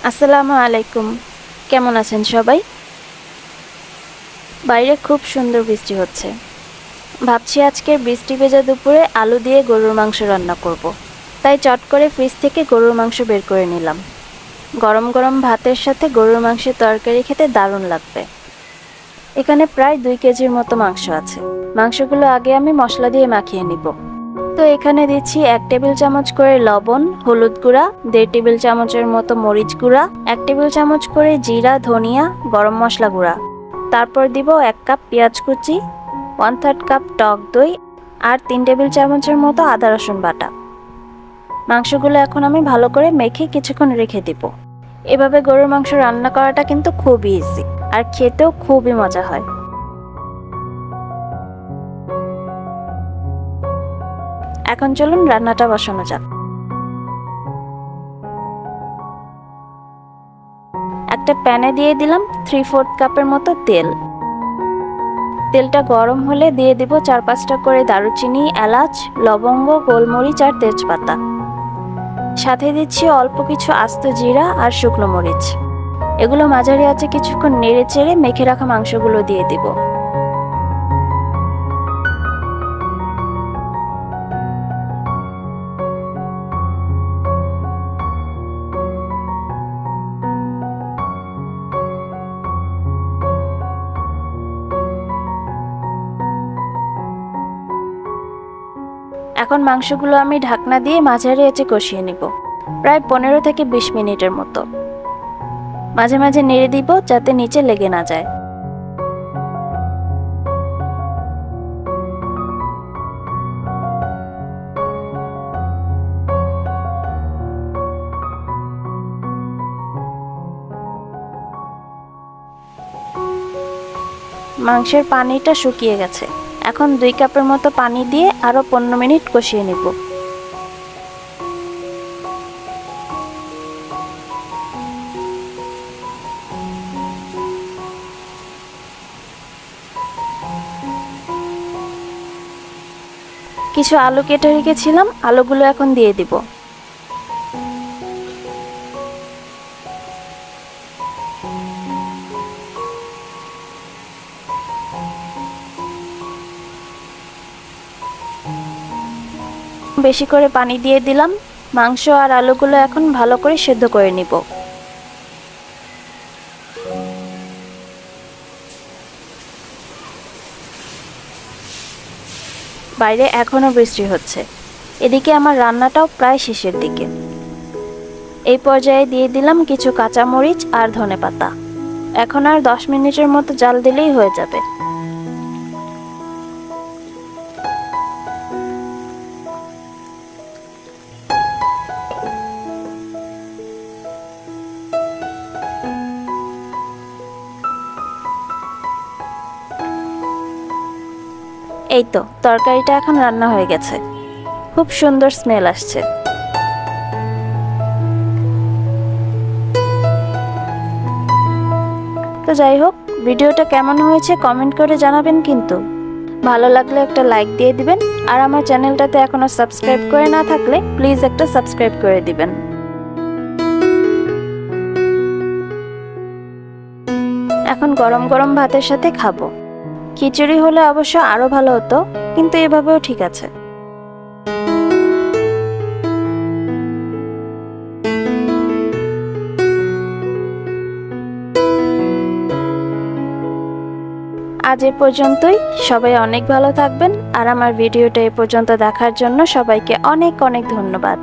আসসালামু আলাইকুম। কেমন আছেন সবাই? বাইরে খুব সুন্দর বৃষ্টি হচ্ছে। ভাবছি আজকের বৃষ্টি ভেজা দুপুরে আলু দিয়ে গরুর মাংস রান্না করব। তাই চট করে ফ্রিজ থেকে গরুর মাংস বের করে নিলাম। গরম গরম ভাতের সাথে গরুর মাংসের তরকারি খেতে দারুণ লাগবে। এখানে প্রায় 2 কেজির মতো মাংস আছে। মাংসগুলো আগে আমি মশলা দিয়ে মাখিয়ে নিব। তো এখানে দিচ্ছি 1 টেবিল চামচ করে লবণ, হলুদ গুঁড়া, 1.5 টেবিল চামচের মতো মরিচ গুঁড়া, 1 টেবিল চামচ করে জিরা, ধনিয়া, গরম মশলা গুঁড়া। তারপর দিব 1 কাপ পেঁয়াজ কুচি, 1/3 কাপ টক দই আর 3 টেবিল চামচের মতো আদা রসুন বাটা। মাংসগুলো এখন আমি ভালো করে মেখে কিছুক্ষণ রেখে দিব। এভাবে গরুর মাংস রান্না করাটা কিন্তু খুবই ইজি আর খেতেও খুবই মজা হয়। এখন চলুন রান্নাটা বসানো যাক। একটা প্যানে দিয়ে দিলাম 3/4 কাপের মতো তেল। তেলটা গরম হলে দিয়ে দিব 4-5টা করে দারুচিনি, এলাচ, লবঙ্গ, গোলমরিচ আর তেজপাতা। সাথে দিচ্ছি অল্প কিছু আস্ত জিরা আর শুকনো মরিচ। এগুলো মাঝারি আঁচে কিছুক্ষণ নেড়ে চেড়ে মেখে রাখা মাংসগুলো দিয়ে দিব। এখন মাংসগুলো আমি ঢাকনা দিয়ে মাঝারি আঁচে কষিয়ে নিব, প্রায় 15 থেকে 20 মিনিটের মতো। মাঝে মাঝে নেড়ে দিব যাতে নিচে লেগে না যায়। মাংসের পানিটা শুকিয়ে গেছে। এখন 2 কাপের মতো পানি দিয়ে আরো 15 মিনিট কষিয়ে নিব। কিছু আলু কেটে রেখেছিলাম, আলুগুলো এখন দিয়ে দিব। বেশি করে পানি দিয়ে দিলাম। মাংস আর আলুগুলো এখন ভালো করে সেদ্ধ করে নিব। বাইরে এখনো বৃষ্টি হচ্ছে। এদিকে আমার রান্নাটাও প্রায় শেষের দিকে। এই পর্যায়ে দিয়ে দিলাম কিছু কাঁচা মরিচ আর ধনেপাতা। এখন আর 10 মিনিটের মতো জাল দিলেই হয়ে যাবে। এই তো তরকারিটা এখন রান্না হয়ে গেছে। খুব সুন্দর স্মেল আসছে। তো যাই হোক, ভিডিওটা কেমন হয়েছে কমেন্ট করে জানাবেন কিন্তু। ভালো লাগলে একটা লাইক দিয়ে দিবেন আর আমার চ্যানেলটাতে এখনো সাবস্ক্রাইব করে না থাকলে প্লিজ একটা সাবস্ক্রাইব করে দিবেন। এখন গরম গরম ভাতের সাথে খাবো। খিচুড়ি হলে অবশ্য আরো ভালো হতো, কিন্তু এভাবেও ঠিক আছে। আজ এ পর্যন্তই। সবাই অনেক ভালো থাকবেন আর আমার ভিডিওটা এ পর্যন্ত দেখার জন্য সবাইকে অনেক অনেক ধন্যবাদ।